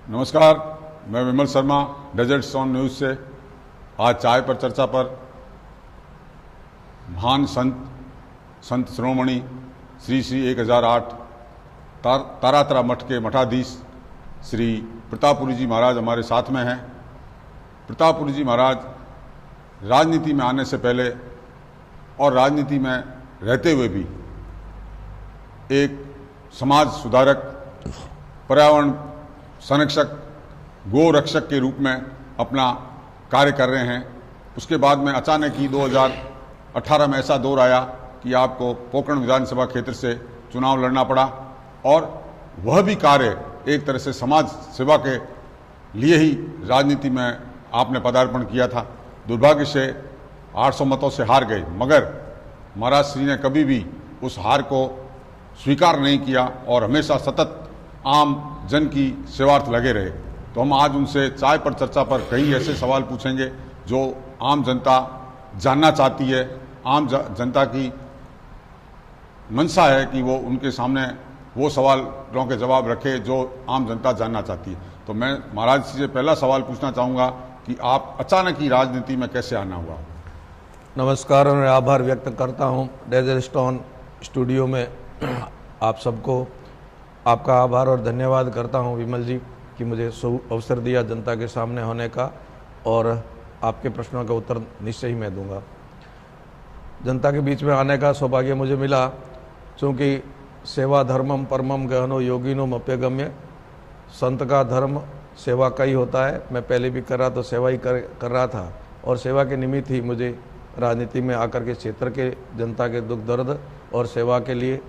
नमस्कार, मैं विमल Sharma desert stone news से। आज चाय पर चर्चा पर महान संत शिरोमणि श्री 1008 तारातरा मठ के मठाधीश श्री प्रतापपुरी जी महाराज हमारे साथ में हैं। प्रतापपुरी जी महाराज राजनीति में आने से पहले और राजनीति में रहते हुए भी एक समाज सुधारक, पर्यावरण संरक्षक, गो रक्षक के रूप में अपना कार्य कर रहे हैं। उसके बाद में अचानक ही 2018 में ऐसा दौर आया कि आपको पोकरण विधानसभा क्षेत्र से चुनाव लड़ना पड़ा और वह भी कार्य एक तरह से समाज सेवा के लिए ही राजनीति में आपने पदार्पण किया था। दुर्भाग्य से 800 मतों से हार गए, मगर महाराज श्री ने कभी भी उस हार को स्वीकार नहीं किया और हमेशा सतत आम जन की सेवार्थ लगे रहे। तो हम आज उनसे चाय पर चर्चा पर कई ऐसे सवाल पूछेंगे जो आम जनता जानना चाहती है। आम जनता की मंशा है कि वो उनके सामने वो सवालों के जवाब रखे जो आम जनता जानना चाहती है। तो मैं महाराज जी से पहला सवाल पूछना चाहूँगा कि आप अचानक ही राजनीति में कैसे आना हुआ? नमस्कार और आभार व्यक्त करता हूँ डेजर्ट स्टोन स्टूडियो में आप सबको आपका आभार और धन्यवाद करता हूं विमल जी कि मुझे अवसर दिया जनता के सामने होने का, और आपके प्रश्नों का उत्तर निश्चय ही मैं दूंगा। जनता के बीच में आने का सौभाग्य मुझे मिला क्योंकि सेवा धर्मम परमम गहनो योगिनोम अप्यगम्य। संत का धर्म सेवा का ही होता है। मैं पहले भी कर रहा तो सेवा ही कर रहा था, और सेवा के निमित्त ही मुझे राजनीति में आकर के क्षेत्र के जनता के दुख दर्द और सेवा के लिए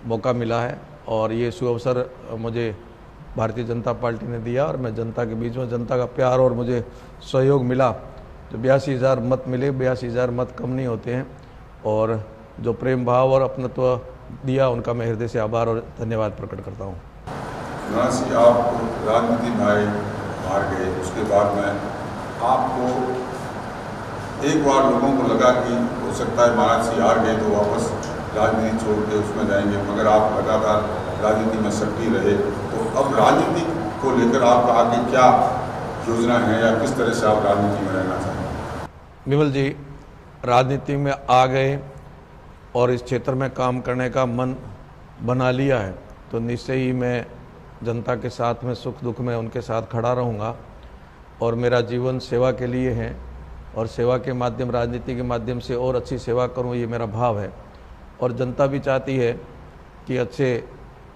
मौका मिला है। और ये सुअवसर मुझे भारतीय जनता पार्टी ने दिया और मैं जनता के बीच में, जनता का प्यार और मुझे सहयोग मिला। जो 82,000 मत मिले, 82,000 मत कम नहीं होते हैं, और जो प्रेम भाव और अपनत्व दिया उनका मैं हृदय से आभार और धन्यवाद प्रकट करता हूँ। आप राजनीति में आए, हार गए, उसके बाद में आपको एक बार लोगों को लगा कि हो सकता है महाराज जी हार गए तो वापस राजनीति छोड़ के उसमें जाएंगे, मगर आप लगातार राजनीति में सक्रिय रहे। तो अब राजनीति को लेकर आपका आगे क्या योजना है या किस तरह से आप राजनीति में रहना चाहेंगे? विमल जी, राजनीति में आ गए और इस क्षेत्र में काम करने का मन बना लिया है तो निश्चय ही मैं जनता के साथ में सुख दुख में उनके साथ खड़ा रहूँगा। और मेरा जीवन सेवा के लिए है और सेवा के माध्यम, राजनीति के माध्यम से और अच्छी सेवा करूँ, ये मेरा भाव है। और जनता भी चाहती है कि अच्छे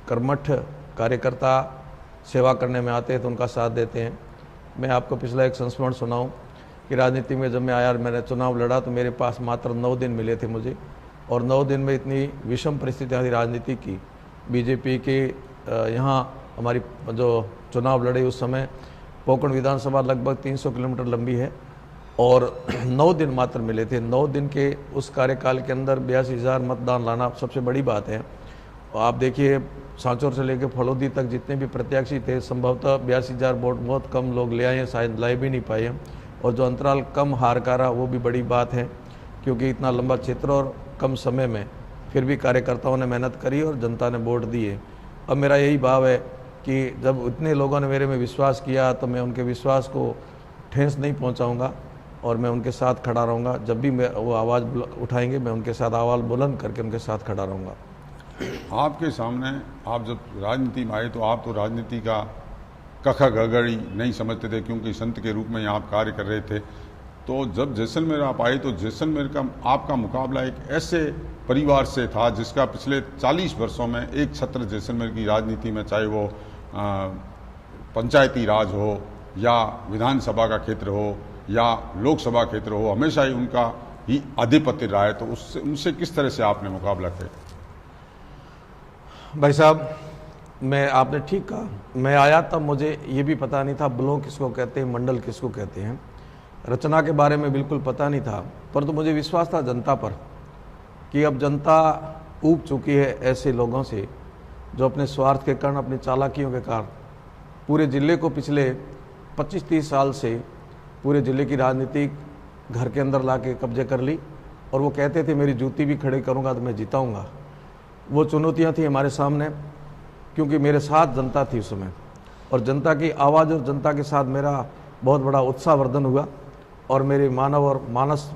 कर्मठ कार्यकर्ता सेवा करने में आते हैं तो उनका साथ देते हैं। मैं आपको पिछला एक संस्मरण सुनाऊं कि राजनीति में जब मैं आया और मैंने चुनाव लड़ा तो मेरे पास मात्र 9 दिन मिले थे मुझे, और 9 दिन में इतनी विषम परिस्थितियाँ थी राजनीति की। बीजेपी के यहाँ हमारी जो चुनाव लड़े उस समय पोकरण विधानसभा लगभग 300 किलोमीटर लंबी है और 9 दिन मात्र मिले थे। 9 दिन के उस कार्यकाल के अंदर 82,000 मतदान लाना सबसे बड़ी बात है। और आप देखिए सांचौर से लेकर फलोदी तक जितने भी प्रत्याशी थे, संभवतः 82,000 वोट बहुत कम लोग ले आए हैं, शायद लाई भी नहीं पाए हैं। और जो अंतराल कम हार का रहा वो भी बड़ी बात है, क्योंकि इतना लंबा क्षेत्र और कम समय में फिर भी कार्यकर्ताओं ने मेहनत करी और जनता ने वोट दिए। अब मेरा यही भाव है कि जब इतने लोगों ने मेरे में विश्वास किया तो मैं उनके विश्वास को ठेस नहीं पहुँचाऊँगा और मैं उनके साथ खड़ा रहूँगा। जब भी मैं वो आवाज़ उठाएंगे मैं उनके साथ आवाज़ बुलंद करके उनके साथ खड़ा रहूँगा। आपके सामने, आप जब राजनीति में आए तो आप तो राजनीति का कखा गगड़ी नहीं समझते थे, क्योंकि संत के रूप में आप कार्य कर रहे थे। तो जब जैसलमेर आप आए तो जैसलमेर का आपका मुकाबला एक ऐसे परिवार से था जिसका पिछले 40 वर्षों में एक छत्र जैसलमेर की राजनीति में, चाहे वो पंचायती राज हो या विधानसभा का क्षेत्र हो या लोकसभा क्षेत्र हो, हमेशा ही उनका ही आधिपत्य रहा है। तो उससे उनसे किस तरह से आपने मुकाबला किया? भाई साहब, आपने ठीक कहा। मैं आया तब मुझे ये भी पता नहीं था ब्लॉक किसको कहते हैं, मंडल किसको कहते हैं, रचना के बारे में बिल्कुल पता नहीं था। परंतु मुझे विश्वास था जनता पर कि अब जनता ऊब चुकी है ऐसे लोगों से जो अपने स्वार्थ के कारण, अपनी चालाकियों के कारण पूरे ज़िले को पिछले 25-30 साल से पूरे ज़िले की राजनीति घर के अंदर ला के कब्जे कर ली। और वो कहते थे मेरी जूती भी खड़ी करूँगा तो मैं जिताऊँगा। वो चुनौतियाँ थी हमारे सामने, क्योंकि मेरे साथ जनता थी उस समय। और जनता की आवाज़ और जनता के साथ मेरा बहुत बड़ा उत्साहवर्धन हुआ और मेरे मानव और मानस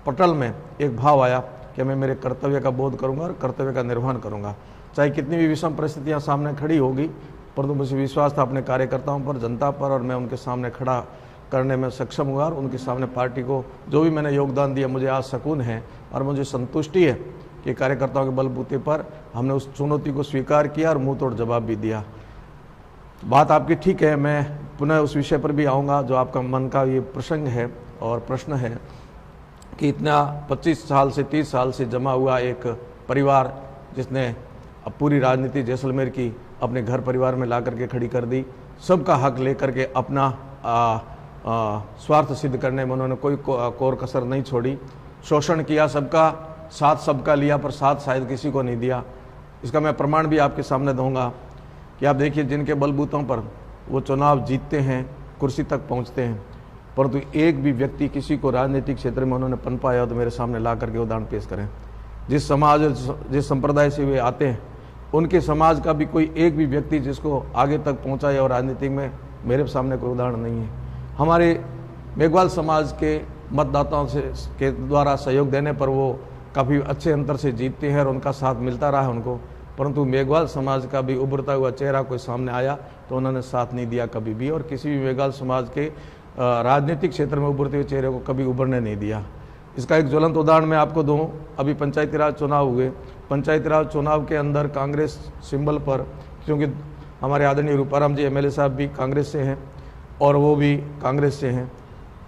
पटल में एक भाव आया कि मैं मेरे कर्तव्य का बोध करूंगा और कर्तव्य का निर्वहन करूंगा, चाहे कितनी भी विषम परिस्थितियां सामने खड़ी होगी, परंतु मुझे विश्वास था अपने कार्यकर्ताओं पर, जनता पर, और मैं उनके सामने खड़ा करने में सक्षम हुआ और उनके सामने पार्टी को जो भी मैंने योगदान दिया मुझे आज सुकून है और मुझे संतुष्टि है कि कार्यकर्ताओं के बलबूते पर हमने उस चुनौती को स्वीकार किया और मुंह तोड़ जवाब भी दिया। बात आपकी ठीक है, मैं पुनः उस विषय पर भी आऊँगा जो आपका मन का ये प्रसंग है और प्रश्न है कि इतना 25 साल से 30 साल से जमा हुआ एक परिवार जिसने अब पूरी राजनीति जैसलमेर की अपने घर परिवार में ला करके खड़ी कर दी, सबका हक लेकर के अपना स्वार्थ सिद्ध करने में उन्होंने कोई कोर कसर नहीं छोड़ी, शोषण किया सबका, साथ सबका लिया पर साथ शायद किसी को नहीं दिया। इसका मैं प्रमाण भी आपके सामने दूंगा कि आप देखिए जिनके बलबूतों पर वो चुनाव जीतते हैं, कुर्सी तक पहुंचते हैं, परंतु एक भी व्यक्ति किसी को राजनीतिक क्षेत्र में उन्होंने पनपाया तो मेरे सामने ला करके उदाहरण पेश करें। जिस समाज जिस संप्रदाय से वे आते हैं उनके समाज का भी कोई एक भी व्यक्ति जिसको आगे तक पहुंचाए और राजनीतिक में मेरे सामने कोई उदाहरण नहीं है। हमारे मेघवाल समाज के मतदाताओं से के द्वारा सहयोग देने पर वो काफ़ी अच्छे अंतर से जीतते हैं और उनका साथ मिलता रहा है उनको, परंतु मेघवाल समाज का भी उभरता हुआ चेहरा कोई सामने आया तो उन्होंने साथ नहीं दिया कभी भी, और किसी भी मेघवाल समाज के राजनीतिक क्षेत्र में उभरते हुए चेहरे को कभी उभरने नहीं दिया। इसका एक ज्वलंत उदाहरण मैं आपको दूं, अभी पंचायती राज चुनाव हुए, पंचायती राज चुनाव के अंदर कांग्रेस सिंबल पर, क्योंकि हमारे आदरणीय रूपाराम जी एमएलए साहब भी कांग्रेस से हैं और वो भी कांग्रेस से हैं,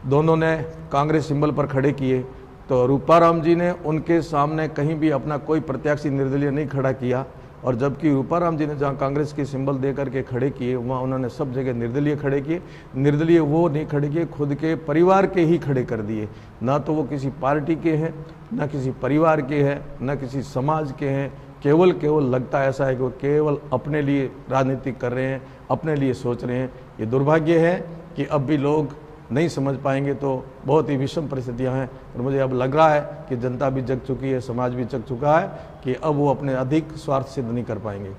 दोनों ने कांग्रेस सिंबल पर खड़े किए, तो रूपाराम जी ने उनके सामने कहीं भी अपना कोई प्रत्याशी निर्दलीय नहीं खड़ा किया, और जबकि रूपाराम जी ने जहाँ कांग्रेस की सिंबल दे करके खड़े किए वहाँ उन्होंने सब जगह निर्दलीय खड़े किए। निर्दलीय वो नहीं खड़े किए, खुद के परिवार के ही खड़े कर दिए, ना तो वो किसी पार्टी के हैं, ना किसी परिवार के हैं, ना किसी समाज के हैं, केवल लगता ऐसा है कि वो केवल अपने लिए राजनीति कर रहे हैं, अपने लिए सोच रहे हैं। ये दुर्भाग्य है कि अब भी लोग नहीं समझ पाएंगे तो बहुत ही विषम परिस्थितियां हैं, और मुझे अब लग रहा है कि जनता भी जग चुकी है, समाज भी जग चुका है कि अब वो अपने अधिक स्वार्थ सिद्ध नहीं कर पाएंगे।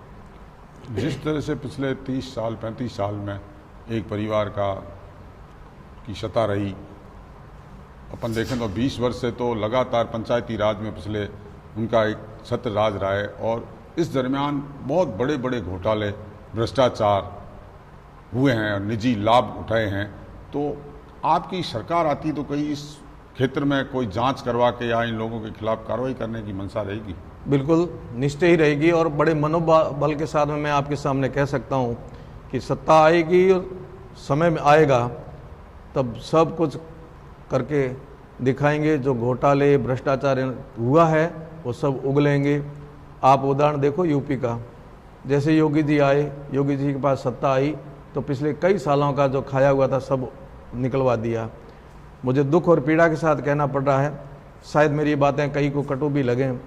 जिस तरह से पिछले 30 साल 35 साल में एक परिवार की सत्ता रही, अपन देखें तो 20 वर्ष से तो लगातार पंचायती राज में पिछले उनका एक छत्र राज रहा है, और इस दरमियान बहुत बड़े बड़े घोटाले, भ्रष्टाचार हुए हैं और निजी लाभ उठाए हैं। तो आपकी सरकार आती तो कहीं इस क्षेत्र में कोई जांच करवा के या इन लोगों के खिलाफ कार्रवाई करने की मंशा रहेगी? बिल्कुल निश्चय ही रहेगी, और बड़े मनोबल के साथ में मैं आपके सामने कह सकता हूं कि सत्ता आएगी और समय में आएगा तब सब कुछ करके दिखाएंगे। जो घोटाले भ्रष्टाचार हुआ है वो सब उगलेंगे। आप उदाहरण देखो यूपी का, जैसे योगी जी आए, योगी जी के पास सत्ता आई तो पिछले कई सालों का जो खाया हुआ था सब निकलवा दिया। मुझे दुख और पीड़ा के साथ कहना पड़ रहा है, शायद मेरी बातें कहीं को कटु भी लगें,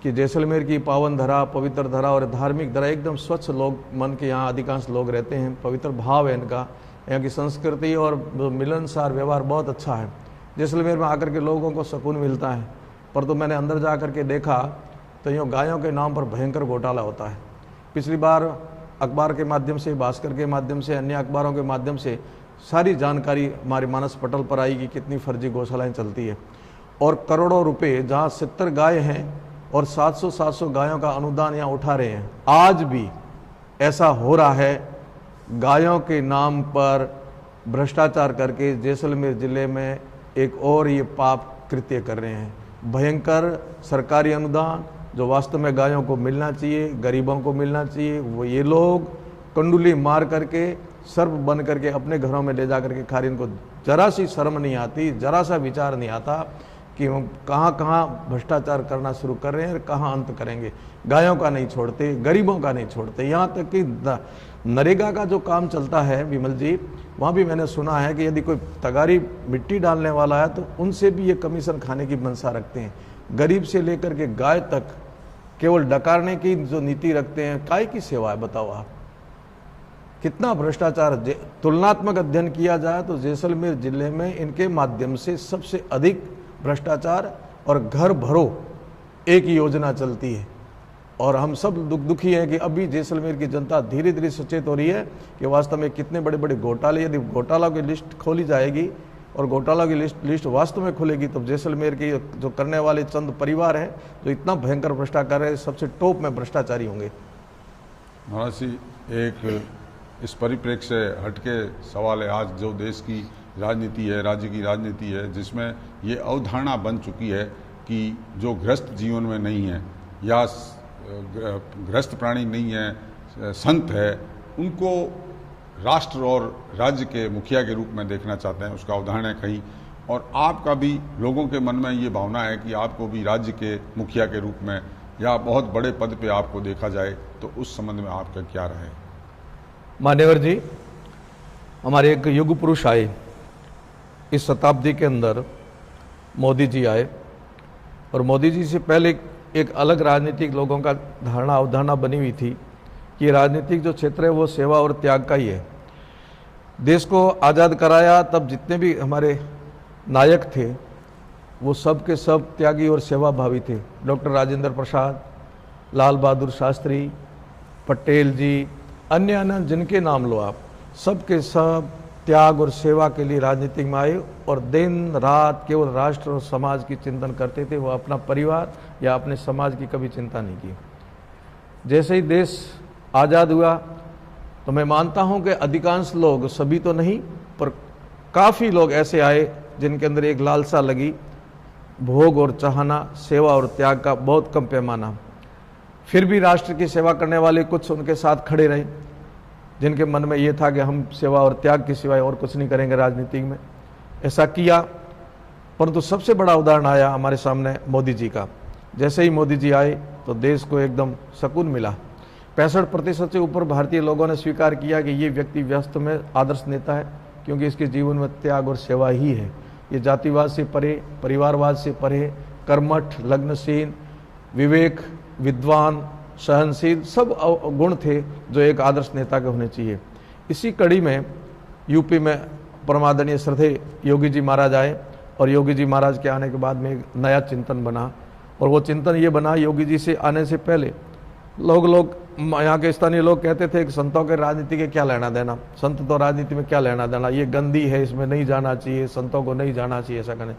कि जैसलमेर की पावन धरा, पवित्र धरा और धार्मिक धरा, एकदम स्वच्छ लोग मन के यहाँ अधिकांश लोग रहते हैं, पवित्र भाव है इनका, यहाँ की संस्कृति और मिलनसार व्यवहार बहुत अच्छा है। जैसलमेर में आकर के लोगों को सुकून मिलता है, पर तो मैंने अंदर जा कर के देखा तो यूँ गायों के नाम पर भयंकर घोटाला होता है। पिछली बार अखबार के माध्यम से, भास्कर के माध्यम से, अन्य अखबारों के माध्यम से सारी जानकारी हमारे मानस पटल पर आई कि कितनी फर्जी गौशालाएं चलती है, और करोड़ों रुपए जहां 70 गाय हैं और 700 गायों का अनुदान यहाँ उठा रहे हैं। आज भी ऐसा हो रहा है, गायों के नाम पर भ्रष्टाचार करके जैसलमेर जिले में एक और ये पाप कृत्य कर रहे हैं। भयंकर सरकारी अनुदान जो वास्तव में गायों को मिलना चाहिए, गरीबों को मिलना चाहिए, वो ये लोग कंडुली मार करके सर्प बन करके अपने घरों में ले जा करके खा रहे। इनको जरा सी शर्म नहीं आती, जरा सा विचार नहीं आता कि हम कहाँ कहाँ भ्रष्टाचार करना शुरू कर रहे हैं और कहाँ अंत करेंगे। गायों का नहीं छोड़ते, गरीबों का नहीं छोड़ते, यहाँ तक कि नरेगा का जो काम चलता है विमल जी, वहाँ भी मैंने सुना है कि यदि कोई तगारी मिट्टी डालने वाला है तो उनसे भी ये कमीशन खाने की मंशा रखते हैं। गरीब से लेकर के गाय तक केवल डकारने की जो नीति रखते हैं। काय की सेवा है बताओ आप, कितना भ्रष्टाचार। तुलनात्मक अध्ययन किया जाए तो जैसलमेर जिले में इनके माध्यम से सबसे अधिक भ्रष्टाचार, और घर भरो एक योजना चलती है, और हम सब दुखी हैं कि अभी जैसलमेर की जनता धीरे धीरे सचेत हो रही है कि वास्तव में कितने बड़े बड़े घोटाले, यदि घोटालों की लिस्ट खोली जाएगी और घोटालों की लिस्ट वास्तव में खुलेगी तो जैसलमेर के जो करने वाले चंद परिवार हैं जो इतना भयंकर भ्रष्टाचार है, सबसे टॉप में भ्रष्टाचारी होंगे। महाराज जी, एक इस परिप्रेक्ष्य से हटके सवाल है, आज जो देश की राजनीति है, राज्य की राजनीति है, जिसमें ये अवधारणा बन चुकी है कि जो गृहस्थ जीवन में नहीं है या गृहस्थ प्राणी नहीं है, संत है, उनको राष्ट्र और राज्य के मुखिया के रूप में देखना चाहते हैं, उसका उदाहरण है कहीं। और आपका भी लोगों के मन में ये भावना है कि आपको भी राज्य के मुखिया के रूप में या बहुत बड़े पद पे आपको देखा जाए, तो उस संबंध में आपका क्या राय है? मान्यवर जी, हमारे एक युग पुरुष आए इस शताब्दी के अंदर, मोदी जी आए, और मोदी जी से पहले एक अलग राजनीतिक लोगों का अवधारणा बनी हुई थी कि राजनीतिक जो क्षेत्र है वो सेवा और त्याग का ही है। देश को आज़ाद कराया तब जितने भी हमारे नायक थे वो सब के सब त्यागी और सेवा भावी थे। डॉक्टर राजेंद्र प्रसाद, लाल बहादुर शास्त्री, पटेल जी, अन्य जिनके नाम लो आप, सब के सब त्याग और सेवा के लिए राजनीति में आए और दिन रात केवल राष्ट्र और समाज की चिंतन करते थे। वो अपना परिवार या अपने समाज की कभी चिंता नहीं की। जैसे ही देश आज़ाद हुआ तो मैं मानता हूं कि अधिकांश लोग, सभी तो नहीं पर काफ़ी लोग ऐसे आए जिनके अंदर एक लालसा लगी, भोग और चाहना, सेवा और त्याग का बहुत कम पैमाना। फिर भी राष्ट्र की सेवा करने वाले कुछ उनके साथ खड़े रहे, जिनके मन में ये था कि हम सेवा और त्याग के सिवाय और कुछ नहीं करेंगे राजनीति में। ऐसा किया, परंतु सबसे बड़ा उदाहरण आया हमारे सामने मोदी जी का। जैसे ही मोदी जी आए तो देश को एकदम सुकून मिला। 65% से ऊपर भारतीय लोगों ने स्वीकार किया कि ये व्यक्ति वास्तव में आदर्श नेता है, क्योंकि इसके जीवन में त्याग और सेवा ही है। ये जातिवाद से परे, परिवारवाद से परे, कर्मठ, लग्नशील, विवेक, विद्वान, सहनशील, सब गुण थे जो एक आदर्श नेता के होने चाहिए। इसी कड़ी में यूपी में परमादरणीय श्रद्धेय योगी जी महाराज आए, और योगी जी महाराज के आने के बाद में एक नया चिंतन बना। और वो चिंतन ये बना, योगी जी से आने से पहले लोग यहाँ के स्थानीय लोग कहते थे कि संतों के राजनीति के क्या लेना देना, संत तो राजनीति में क्या लेना देना, ये गंदी है, इसमें नहीं जाना चाहिए, संतों को नहीं जाना चाहिए, ऐसा करने।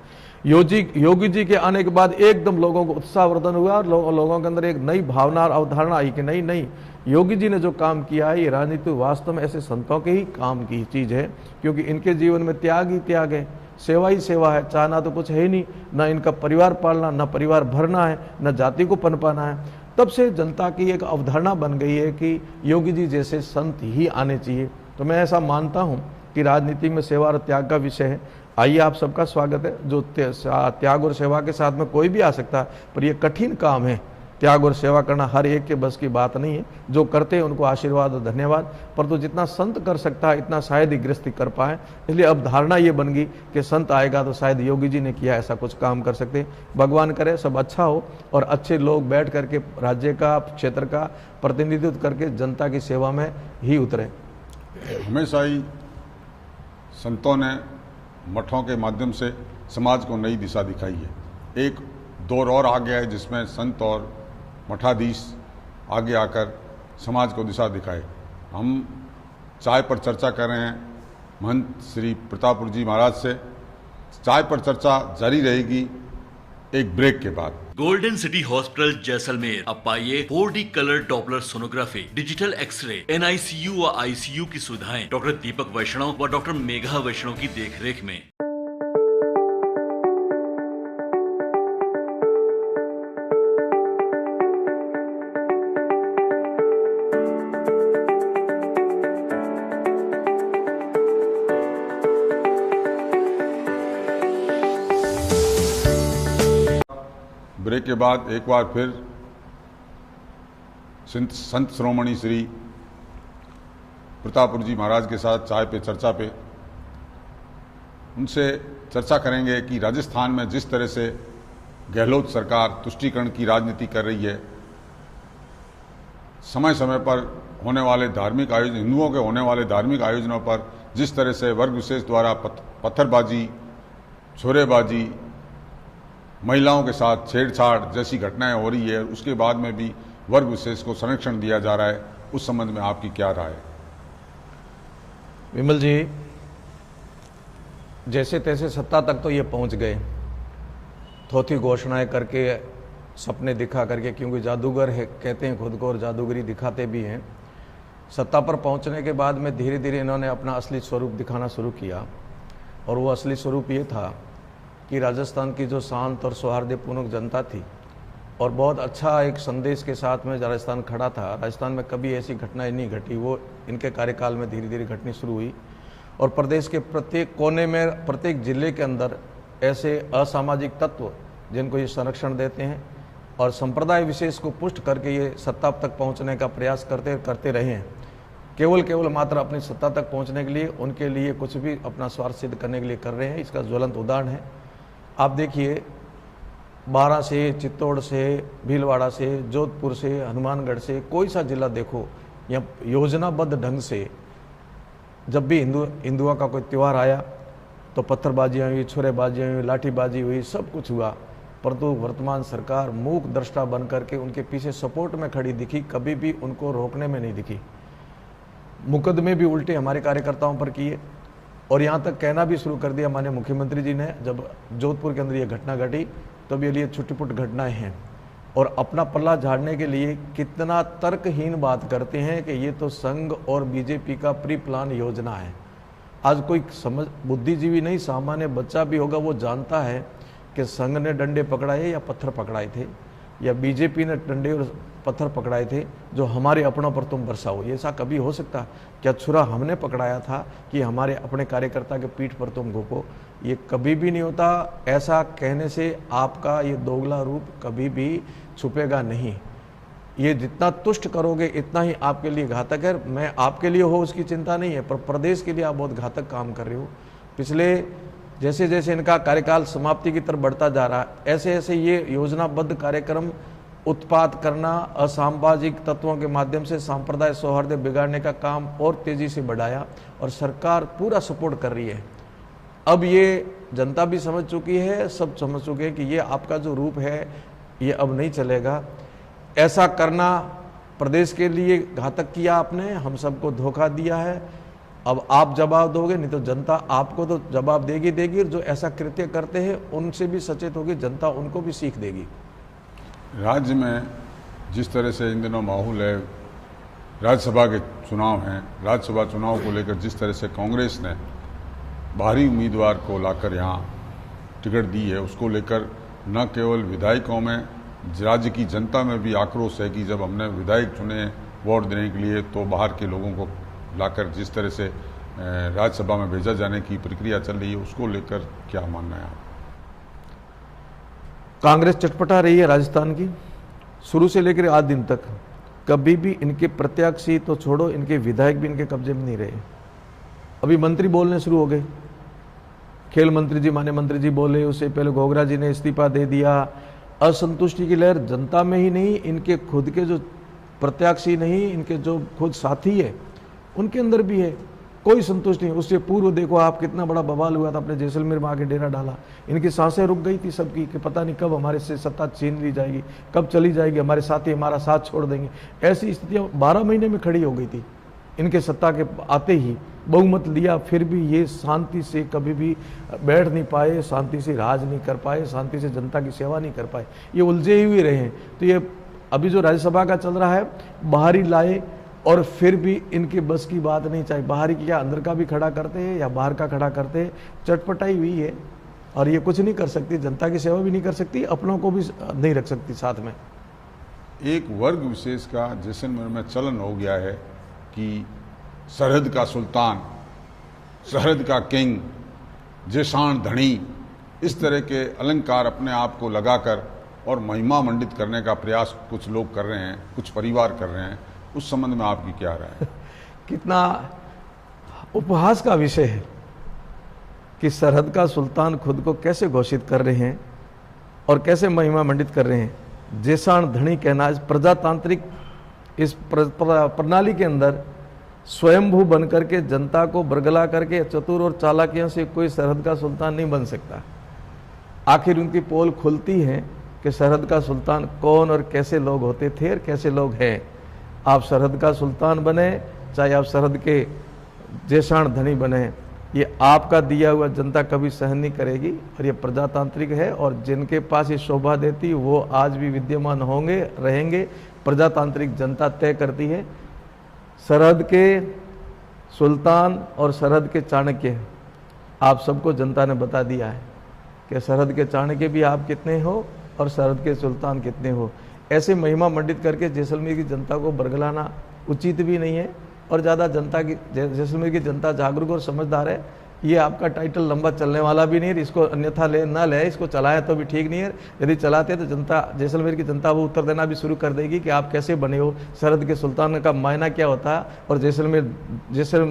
योगी जी के आने के बाद एकदम लोगों को उत्साहवर्धन हुआ और लोगों के अंदर एक नई भावना और अवधारणा आई कि नहीं, योगी जी ने जो काम किया है ये राजनीति वास्तव में ऐसे संतों के ही काम की चीज़ है, क्योंकि इनके जीवन में त्याग ही त्याग है, सेवा ही सेवा है, चाहना तो कुछ है ही नहीं, ना इनका परिवार पालना, ना परिवार भरना है, ना जाति को पनपाना है। तब से जनता की एक अवधारणा बन गई है कि योगी जी जैसे संत ही आने चाहिए। तो मैं ऐसा मानता हूँ कि राजनीति में सेवा और त्याग का विषय है। आइए, आप सबका स्वागत है। जो त्याग और सेवा के साथ में कोई भी आ सकता है, पर यह कठिन काम है। त्याग और सेवा करना हर एक के बस की बात नहीं है। जो करते हैं उनको आशीर्वाद और धन्यवाद, पर तो जितना संत कर सकता है इतना शायद ही गृहस्थी कर पाए। इसलिए अब धारणा ये बन गई कि संत आएगा तो शायद योगी जी ने किया ऐसा कुछ काम कर सकते। भगवान करे सब अच्छा हो और अच्छे लोग बैठ करके राज्य का, क्षेत्र का प्रतिनिधित्व करके जनता की सेवा में ही उतरे। हमेशा ही संतों ने मठों के माध्यम से समाज को नई दिशा दिखाई है। एक दौर और आ गया है जिसमें संत और मठाधीश आगे आकर समाज को दिशा दिखाए। हम चाय पर चर्चा कर रहे हैं महंत श्री प्रतापपुर जी महाराज से। चाय पर चर्चा जारी रहेगी एक ब्रेक के बाद। गोल्डन सिटी हॉस्पिटल जैसलमेर अब पाइए 4D colour Doppler sonography, digital x ray, NICU व ICU की सुविधाएं डॉक्टर दीपक वैष्णव व डॉक्टर मेघा वैष्णव की देखरेख में। ब्रेक के बाद एक बार फिर संत श्रोमणी श्री प्रतापपुर जी महाराज के साथ चाय पे चर्चा पे उनसे चर्चा करेंगे कि राजस्थान में जिस तरह से गहलोत सरकार तुष्टीकरण की राजनीति कर रही है, समय समय पर होने वाले धार्मिक आयोजन, हिंदुओं के होने वाले धार्मिक आयोजनों पर जिस तरह से वर्ग विशेष द्वारा पत्थरबाजी, छोरेबाजी, महिलाओं के साथ छेड़छाड़ जैसी घटनाएं हो रही है, उसके बाद में भी वर्ग विशेष को संरक्षण दिया जा रहा है, उस संबंध में आपकी क्या राय है? विमल जी, जैसे तैसे सत्ता तक तो ये पहुंच गए, थोथी घोषणाएं करके, सपने दिखा करके, क्योंकि जादूगर है कहते हैं खुद को और जादूगरी दिखाते भी हैं। सत्ता पर पहुंचने के बाद में धीरे धीरे इन्होंने अपना असली स्वरूप दिखाना शुरू किया, और वो असली स्वरूप ये था कि राजस्थान की जो शांत और सौहार्दपूर्ण जनता थी और बहुत अच्छा एक संदेश के साथ में राजस्थान खड़ा था, राजस्थान में कभी ऐसी घटनाएं नहीं घटी, वो इनके कार्यकाल में धीरे धीरे घटनी शुरू हुई। और प्रदेश के प्रत्येक कोने में, प्रत्येक जिले के अंदर ऐसे असामाजिक तत्व जिनको ये संरक्षण देते हैं और संप्रदाय विशेष को पुष्ट करके ये सत्ता तक पहुंचने का प्रयास करते रहे हैं, केवल मात्र अपनी सत्ता तक पहुंचने के लिए, उनके लिए कुछ भी अपना स्वार्थ सिद्ध करने के लिए कर रहे हैं। इसका ज्वलंत उदाहरण है, आप देखिए, बारां से, चित्तौड़ से, भीलवाड़ा से, जोधपुर से, हनुमानगढ़ से, कोई सा जिला देखो, यहाँ योजनाबद्ध ढंग से जब भी हिंदुओं का कोई त्यौहार आया तो पत्थरबाजियाँ हुई, छुरेबाजियाँ हुई, लाठीबाजी हुई, सब कुछ हुआ। परंतु वर्तमान सरकार मूक दृष्टा बन करके उनके पीछे सपोर्ट में खड़ी दिखी, कभी भी उनको रोकने में नहीं दिखी। मुकदमे भी उल्टे हमारे कार्यकर्ताओं पर किए, और यहाँ तक कहना भी शुरू कर दिया माननीय मुख्यमंत्री जी ने, जब जोधपुर के अंदर ये घटना घटी तब ये लिए छुट्टी-पुट घटनाएं हैं, और अपना पल्ला झाड़ने के लिए कितना तर्कहीन बात करते हैं कि ये तो संघ और बीजेपी का प्री प्लान योजना है। आज कोई समझ बुद्धिजीवी नहीं, सामान्य बच्चा भी होगा, वो जानता है कि संघ ने डंडे पकड़ाए या पत्थर पकड़ाए थे, या बीजेपी ने डंडे और पत्थर पकड़ाए थे जो हमारे अपनों पर तुम बरसाओ। ये ऐसा कभी हो सकता? क्या छुरा हमने पकड़ाया था कि हमारे अपने कार्यकर्ता के पीठ पर तुम घोपो? ये कभी भी नहीं होता। ऐसा कहने से आपका ये दोगला रूप कभी भी छुपेगा नहीं। ये जितना तुष्ट करोगे इतना ही आपके लिए घातक है। मैं आपके लिए हो उसकी चिंता नहीं है, पर प्रदेश के लिए आप बहुत घातक काम कर रहे हो। पिछले जैसे जैसे इनका कार्यकाल समाप्ति की तरफ बढ़ता जा रहा है, ऐसे ऐसे ये योजनाबद्ध कार्यक्रम उत्पात करना, असामाजिक तत्वों के माध्यम से सांप्रदायिक सौहार्द बिगाड़ने का काम और तेजी से बढ़ाया, और सरकार पूरा सपोर्ट कर रही है। अब ये जनता भी समझ चुकी है, सब समझ चुके हैं कि ये आपका जो रूप है ये अब नहीं चलेगा। ऐसा करना प्रदेश के लिए घातक किया आपने, हम सबको धोखा दिया है। अब आप जवाब दोगे, नहीं तो जनता आपको तो जवाब देगी, और जो ऐसा कृत्य करते हैं उनसे भी सचेत होगी जनता, उनको भी सीख देगी। राज्य में जिस तरह से इन दिनों माहौल है, राज्यसभा के चुनाव हैं, राज्यसभा चुनाव को लेकर जिस तरह से कांग्रेस ने बाहरी उम्मीदवार को लाकर यहाँ टिकट दी है, उसको लेकर न केवल विधायकों में, राज्य की जनता में भी आक्रोश है कि जब हमने विधायक चुने वोट देने के लिए तो बाहर के लोगों को लाकर जिस तरह से राज्यसभा में भेजा जाने की प्रक्रिया चल रही है, उसको लेकर क्या मानना है आप? कांग्रेस चटपटा रही है राजस्थान की, शुरू से लेकर आज दिन तक। कभी भी इनके प्रत्याशी तो छोड़ो, इनके विधायक भी इनके कब्जे में नहीं रहे। अभी मंत्री बोलने शुरू हो गए, खेल मंत्री जी, माननीय मंत्री जी बोले, उससे पहले घोगरा जी ने इस्तीफा दे दिया। असंतुष्टि की लहर जनता में ही नहीं, इनके खुद के जो प्रत्याशी नहीं, इनके जो खुद साथी है उनके अंदर भी है, कोई संतुष्टि नहीं। उससे पूर्व देखो आप, कितना बड़ा बवाल हुआ था, अपने जैसलमेर में आके डेरा डाला। इनकी सांसें रुक गई थी सबकी कि पता नहीं कब हमारे से सत्ता छीन ली जाएगी, कब चली जाएगी, हमारे साथी हमारा साथ छोड़ देंगे। ऐसी स्थितियां 12 महीने में खड़ी हो गई थी। इनके सत्ता के आते ही बहुमत लिया, फिर भी ये शांति से कभी भी बैठ नहीं पाए, शांति से राज नहीं कर पाए, शांति से जनता की सेवा नहीं कर पाए, ये उलझे हुए रहे हैं। तो ये अभी जो राज्यसभा का चल रहा है, बाहरी लाए और फिर भी इनके बस की बात नहीं। चाहिए बाहरी की, क्या अंदर का भी खड़ा करते हैं या बाहर का खड़ा करते हैं, चटपटाई हुई है। और ये कुछ नहीं कर सकती, जनता की सेवा भी नहीं कर सकती, अपनों को भी नहीं रख सकती साथ में। एक वर्ग विशेष का जैसलमेर में चलन हो गया है कि सरहद का सुल्तान, सरहद का किंग, जेशान धनी, इस तरह के अलंकार अपने आप को लगाकर और महिमा मंडित करने का प्रयास कुछ लोग कर रहे हैं, कुछ परिवार कर रहे हैं। उस संबंध में आपकी क्या राय है? कितना उपहास का विषय है कि सरहद का सुल्तान खुद को कैसे घोषित कर रहे हैं और कैसे महिमा मंडित कर रहे हैं। जेशान धनी कहना, इस प्रजातांत्रिक इस प्रणाली के अंदर स्वयंभू बन करके जनता को बरगला करके चतुर और चालाकियों से कोई सरहद का सुल्तान नहीं बन सकता। आखिर उनकी पोल खुलती है कि सरहद का सुल्तान कौन और कैसे लोग होते थे और कैसे लोग हैं। आप सरहद का सुल्तान बने, चाहे आप सरहद के जेसाण धनी बने, ये आपका दिया हुआ जनता कभी सहन नहीं करेगी। और ये प्रजातांत्रिक है, और जिनके पास ये शोभा देती वो आज भी विद्यमान होंगे, रहेंगे। प्रजातांत्रिक जनता तय करती है। सरहद के सुल्तान और सरहद के चाणक्य आप सबको जनता ने बता दिया है कि सरहद के चाणक्य भी आप कितने हो और सरहद के सुल्तान कितने हो। ऐसे महिमा मंडित करके जैसलमेर की जनता को बरगलाना उचित भी नहीं है। और ज़्यादा जनता की, जैसलमेर की जनता जागरूक और समझदार है। ये आपका टाइटल लंबा चलने वाला भी नहीं है, इसको अन्यथा ले ना ले, इसको चलाएं तो भी ठीक नहीं है। यदि चलाते तो जनता, जैसलमेर की जनता वो उत्तर देना भी शुरू कर देगी कि आप कैसे बने हो, सरहद के सुल्तान का मायना क्या होता है, और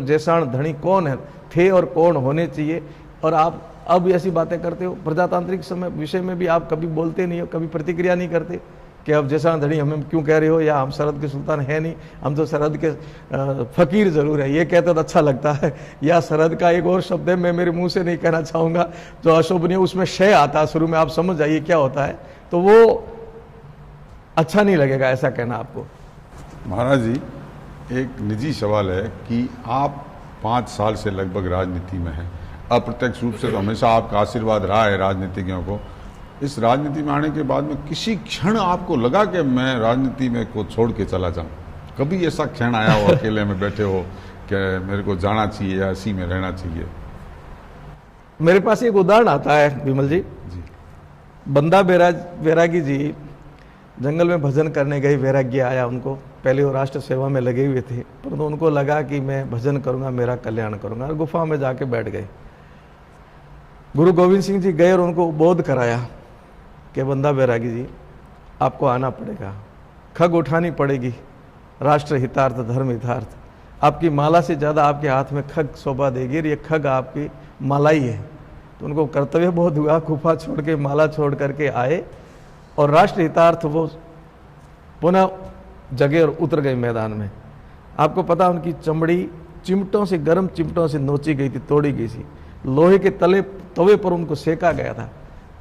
जेसाण धनी कौन है थे और कौन होने चाहिए। और आप अब ऐसी बातें करते हो। प्रजातांत्रिक समय विषय में भी आप कभी बोलते नहीं हो, कभी प्रतिक्रिया नहीं करते कि अब जेसाण धनी हमें क्यों कह रहे हो, या हम सरहद के सुल्तान है नहीं, हम तो सरहद के फकीर जरूर है। ये कहते तो अच्छा लगता है। या सरहद का एक और शब्द है, मैं मेरे मुंह से नहीं कहना चाहूँगा, जो अशोभनीय, उसमें शय आता है शुरू में, आप समझ जाइए क्या होता है, तो वो अच्छा नहीं लगेगा ऐसा कहना आपको। महाराज जी, एक निजी सवाल है कि आप 5 साल से लगभग राजनीति में हैं। अप्रत्यक्ष रूप से तो हमेशा आपका आशीर्वाद रहा है राजनीतिज्ञों को। इस राजनीति में आने के बाद में किसी क्षण आपको लगा कि मैं राजनीति में को छोड़ के चला जाऊं? कभी ऐसा क्षण आया हो अकेले में बैठे हो कि मेरे को जाना चाहिए या इसी में रहना चाहिए? मेरे पास एक उदाहरण आता है विमल जी। बंदा बैरागी जी जंगल में भजन करने गए, वैराग्य आया उनको। पहले वो राष्ट्र सेवा में लगे हुए थे, परंतु उनको लगा कि मैं भजन करूंगा, मेरा कल्याण करूंगा, और गुफा में जाके बैठ गए। गुरु गोविंद सिंह जी गए और उनको बोध कराया कि बंदा बैरागी जी, आपको आना पड़ेगा, खग उठानी पड़ेगी, राष्ट्र हितार्थ धर्म हितार्थ। आपकी माला से ज़्यादा आपके हाथ में खग शोभा देगी, और ये खग आपकी माला ही है। तो उनको कर्तव्य बोध हुआ, गुफा छोड़ के, माला छोड़ करके आए, और राष्ट्र हितार्थ वो पुनः जगह और उतर गए मैदान में। आपको पता, उनकी चमड़ी चिमटों से, गर्म चिमटों से नोची गई थी, तोड़ी गई थी। लोहे के तवे पर उनको सेका गया था,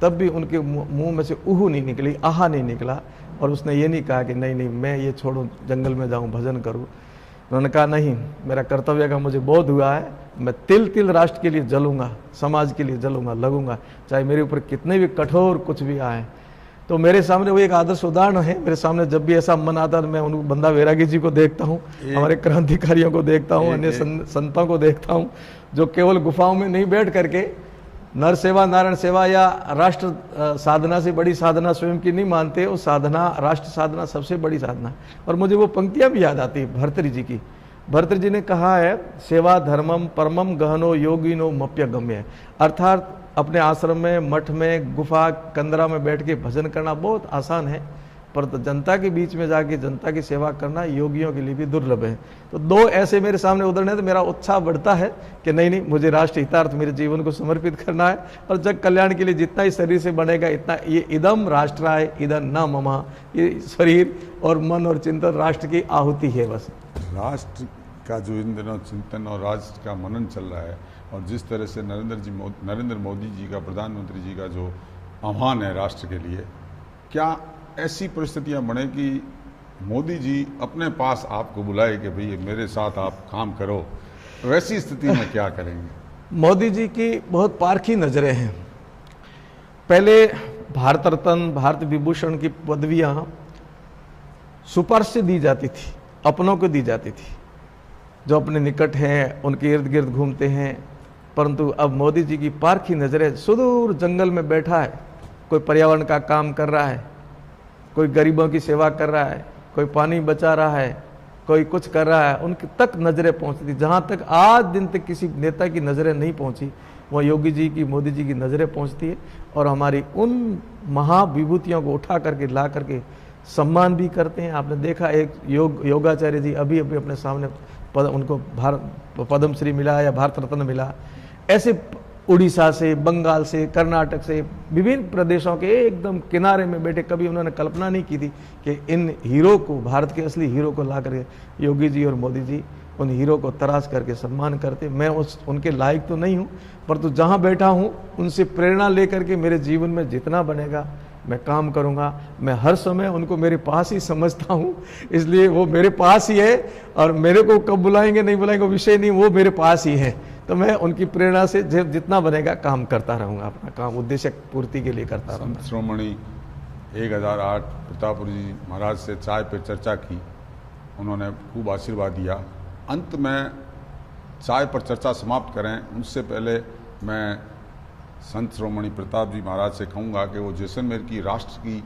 तब भी उनके मुंह में से उहू नहीं निकली, आहा नहीं निकला। और उसने ये नहीं कहा कि नहीं नहीं मैं ये छोड़ूं, जंगल में जाऊं, भजन करूं। उन्होंने कहा नहीं, मेरा कर्तव्य का मुझे बोध हुआ है, मैं तिल तिल राष्ट्र के लिए जलूंगा, समाज के लिए जलूंगा, लगूंगा, चाहे मेरे ऊपर कितने भी कठोर कुछ भी आए। तो मेरे सामने वो एक आदर्श उदाहरण है। मेरे सामने जब भी ऐसा मन आता है, मैं उन बंदा बैरागी जी को देखता हूँ, हमारे क्रांतिकारियों को देखता हूँ, अन्य संतों को देखता हूँ, जो केवल गुफाओं में नहीं बैठ करके नर सेवा, नारायण सेवा या राष्ट्र साधना से बड़ी साधना स्वयं की नहीं मानते। वो साधना, राष्ट्र साधना सबसे बड़ी साधना। और मुझे वो पंक्तियां भी याद आती है भर्तृहरि जी की। भर्तृहरि जी ने कहा है, सेवा धर्मम परमम गहनो योगिनो मप्यगम्य। अर्थात अपने आश्रम में, मठ में, गुफा कंदरा में बैठ के भजन करना बहुत आसान है, पर तो जनता के बीच में जाके जनता की सेवा करना योगियों के लिए भी दुर्लभ है। तो दो ऐसे मेरे सामने उदाहरण है, तो मेरा उत्साह बढ़ता है कि नहीं नहीं, मुझे राष्ट्र हितार्थ मेरे जीवन को समर्पित करना है, और जग कल्याण के लिए जितना ही शरीर से बनेगा इतना, ये इदम राष्ट्राय इदम न ममा, ये शरीर और मन और चिंतन राष्ट्र की आहुति है। बस राष्ट्र का जो इन दिनों चिंतन और राष्ट्र का मनन चल रहा है, और जिस तरह से नरेंद्र मोदी जी का, प्रधानमंत्री जी का जो आह्वान है राष्ट्र के लिए, क्या ऐसी परिस्थितियां बने कि मोदी जी अपने पास आपको बुलाए कि भाई मेरे साथ आप काम करो, वैसी स्थिति में क्या करेंगे? मोदी जी की बहुत पारखी नजरें हैं। पहले भारत रत्न, भारत विभूषण की पदवियां सुपार्श से दी जाती थी, अपनों को दी जाती थी, जो अपने निकट हैं उनके इर्द गिर्द घूमते हैं। परंतु अब मोदी जी की पारखी नजरें, सुदूर जंगल में बैठा है, कोई पर्यावरण का काम कर रहा है, कोई गरीबों की सेवा कर रहा है, कोई पानी बचा रहा है, कोई कुछ कर रहा है, उनकी तक नज़रें पहुंचती। जहां तक आज दिन तक किसी नेता की नज़रें नहीं पहुंची, वह योगी जी की, मोदी जी की नज़रें पहुंचती है। और हमारी उन महाविभूतियों को उठा करके ला करके सम्मान भी करते हैं। आपने देखा, एक योगाचार्य जी अभी अभी अपने सामने उनको पद्म श्री मिला या भारत रत्न मिला। ऐसे उड़ीसा से, बंगाल से, कर्नाटक से, विभिन्न प्रदेशों के एकदम किनारे में बैठे, कभी उन्होंने कल्पना नहीं की थी कि इन हीरो को, भारत के असली हीरो को ला करके योगी जी और मोदी जी उन हीरो को तराश करके सम्मान करते। मैं उनके लायक तो नहीं हूँ, परंतु जहाँ बैठा हूँ उनसे प्रेरणा लेकर के मेरे जीवन में जितना बनेगा मैं काम करूंगा। मैं हर समय उनको मेरे पास ही समझता हूं, इसलिए वो मेरे पास ही है और मेरे को कब बुलाएंगे नहीं बुलाएंगे विषय नहीं, वो मेरे पास ही है। तो मैं उनकी प्रेरणा से जितना बनेगा काम करता रहूंगा, अपना काम उद्देश्य पूर्ति के लिए करता रहूंगा। संत शिरोमणि 1008 प्रतापपुरी जी महाराज से चाय पर चर्चा की, उन्होंने खूब आशीर्वाद दिया। अंत में चाय पर चर्चा समाप्त करें उनसे पहले मैं संत शिरोमणि प्रताप जी महाराज से कहूँगा कि वो जैसलमेर की राष्ट्र की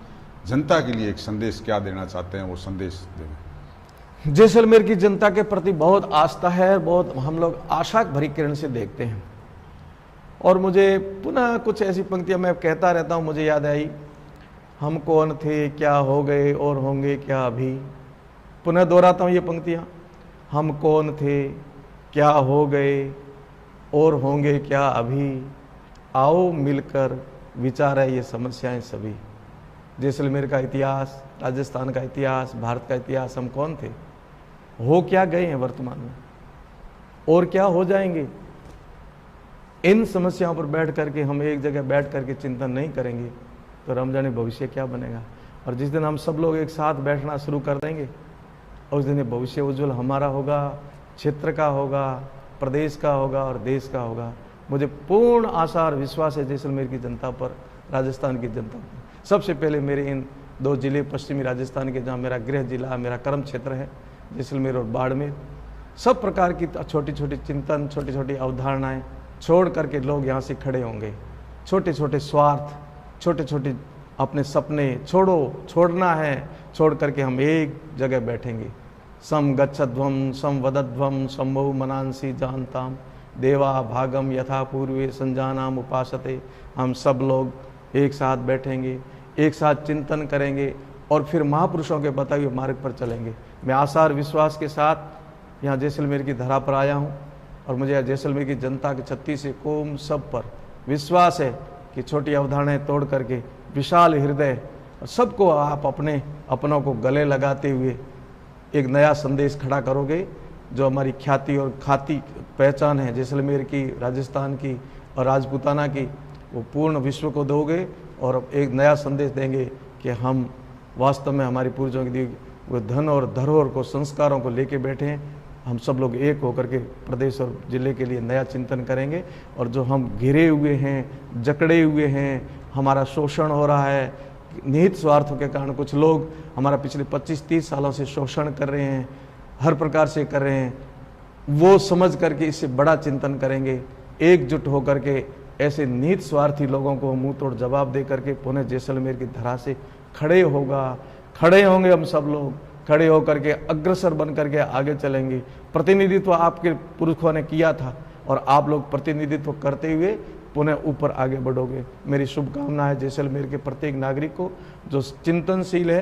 जनता के लिए एक संदेश क्या देना चाहते हैं, वो संदेश दें। जैसलमेर की जनता के प्रति बहुत आस्था है, बहुत हम लोग आशा भरी किरण से देखते हैं। और मुझे पुनः कुछ ऐसी पंक्तियां मैं कहता रहता हूं, मुझे याद आई, हम कौन थे, क्या हो गए और होंगे क्या अभी। पुनः दोहराता हूं ये पंक्तियां, हम कौन थे, क्या हो गए और होंगे क्या अभी, आओ मिलकर विचारें ये समस्याएं सभी। जैसलमेर का इतिहास, राजस्थान का इतिहास, भारत का इतिहास, हम कौन थे, हो क्या गए हैं वर्तमान में और क्या हो जाएंगे। इन समस्याओं पर बैठ करके हम एक जगह बैठ करके चिंतन नहीं करेंगे तो हम जाने भविष्य क्या बनेगा। और जिस दिन हम सब लोग एक साथ बैठना शुरू कर देंगे उस दिन भविष्य उज्जवल हमारा होगा, क्षेत्र का होगा, प्रदेश का होगा और देश का होगा। मुझे पूर्ण आशा और विश्वास है जैसलमेर की जनता पर, राजस्थान की जनता पर। सबसे पहले मेरे इन 2 जिले पश्चिमी राजस्थान के, जहाँ मेरा गृह जिला, मेरा कर्म क्षेत्र है, जैसलमेर और बाड़मेर, सब प्रकार की छोटी छोटी चिंतन, छोटी छोटी अवधारणाएं छोड़ करके लोग यहाँ से खड़े होंगे। छोटे छोटे स्वार्थ, छोटे छोटे अपने सपने छोड़ना है, छोड़ करके हम एक जगह बैठेंगे। सम गच्छध्वम सम वदध्वम संभव मनांसी जानताम देवा भागम यथा पूर्वे संजानाम उपासते। हम सब लोग एक साथ बैठेंगे, एक साथ चिंतन करेंगे और फिर महापुरुषों के बताए हुए मार्ग पर चलेंगे। मैं आशा और विश्वास के साथ यहाँ जैसलमेर की धरा पर आया हूँ और मुझे जैसलमेर की जनता के 36 कोम सब पर विश्वास है कि छोटी अवधारणाएं तोड़ करके विशाल हृदय सबको आप अपनों को गले लगाते हुए एक नया संदेश खड़ा करोगे। जो हमारी ख्याति और खाती पहचान है जैसलमेर की, राजस्थान की और राजपूताना की, वो पूर्ण विश्व को दोगे और एक नया संदेश देंगे कि हम वास्तव में हमारे पूर्वजों की दी वो धन और धरोहर को, संस्कारों को लेके बैठे हैं। हम सब लोग एक होकर के प्रदेश और जिले के लिए नया चिंतन करेंगे। और जो हम घिरे हुए हैं, जकड़े हुए हैं, हमारा शोषण हो रहा है, निहित स्वार्थों के कारण कुछ लोग हमारा पिछले 25-30 सालों से शोषण कर रहे हैं, हर प्रकार से कर रहे हैं, वो समझ करके इससे बड़ा चिंतन करेंगे। एकजुट होकर के ऐसे निहित स्वार्थी लोगों को मुंह तोड़ जवाब दे करके पुनः जैसलमेर की धरा से खड़े होंगे। हम सब लोग खड़े होकर के अग्रसर बन करके आगे चलेंगे। प्रतिनिधित्व आपके पुरखों ने किया था और आप लोग प्रतिनिधित्व करते हुए पुनः ऊपर आगे बढ़ोगे। मेरी शुभकामना है जैसलमेर के प्रत्येक नागरिक को जो चिंतनशील है,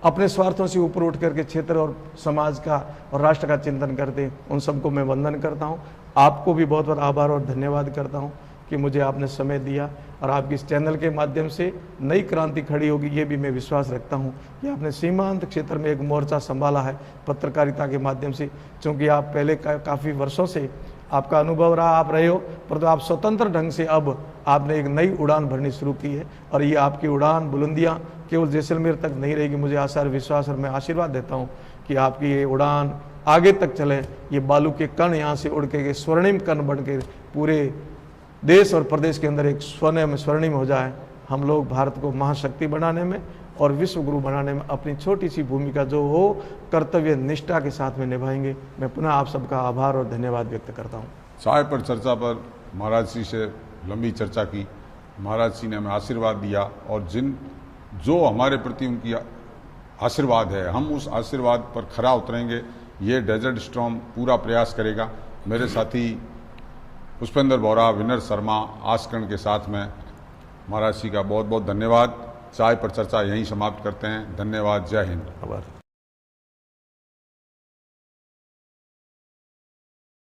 अपने स्वार्थों से ऊपर उठ करके क्षेत्र और समाज का और राष्ट्र का चिंतन करते हैं, उन सबको मैं वंदन करता हूँ। आपको भी बहुत बहुत आभार और धन्यवाद करता हूँ कि मुझे आपने समय दिया और आपकी इस चैनल के माध्यम से नई क्रांति खड़ी होगी, ये भी मैं विश्वास रखता हूँ कि आपने सीमांत क्षेत्र में एक मोर्चा संभाला है पत्रकारिता के माध्यम से। क्योंकि आप पहले काफ़ी वर्षों से आपका अनुभव रहा, आप रहे हो, परंतु आप स्वतंत्र ढंग से अब आपने एक नई उड़ान भरनी शुरू की है और ये आपकी उड़ान बुलंदियाँ केवल जैसलमेर तक नहीं रहेगी। मुझे आशा और विश्वास और मैं आशीर्वाद देता हूँ कि आपकी ये उड़ान आगे तक चले। ये बालू के कण यहाँ से उड़ के स्वर्णिम कण बन के पूरे देश और प्रदेश के अंदर एक स्वर्णिम हो जाए। हम लोग भारत को महाशक्ति बनाने में और विश्व गुरु बनाने में अपनी छोटी सी भूमिका जो हो कर्तव्य निष्ठा के साथ में निभाएंगे। मैं पुनः आप सबका आभार और धन्यवाद व्यक्त करता हूँ। चाय पर चर्चा पर महाराज जी से लंबी चर्चा की, महाराज जी ने हमें आशीर्वाद दिया और जो हमारे प्रति उनकी आशीर्वाद है, हम उस आशीर्वाद पर खरा उतरेंगे। ये डेजर्ट स्टॉर्म पूरा प्रयास करेगा। मेरे साथी पुष्पेंद्र बोरा, विनर शर्मा, आसकर्ण के साथ में महाराज जी का बहुत बहुत धन्यवाद। चाय पर चर्चा यहीं समाप्त करते हैं। धन्यवाद। जय हिंद। आभार।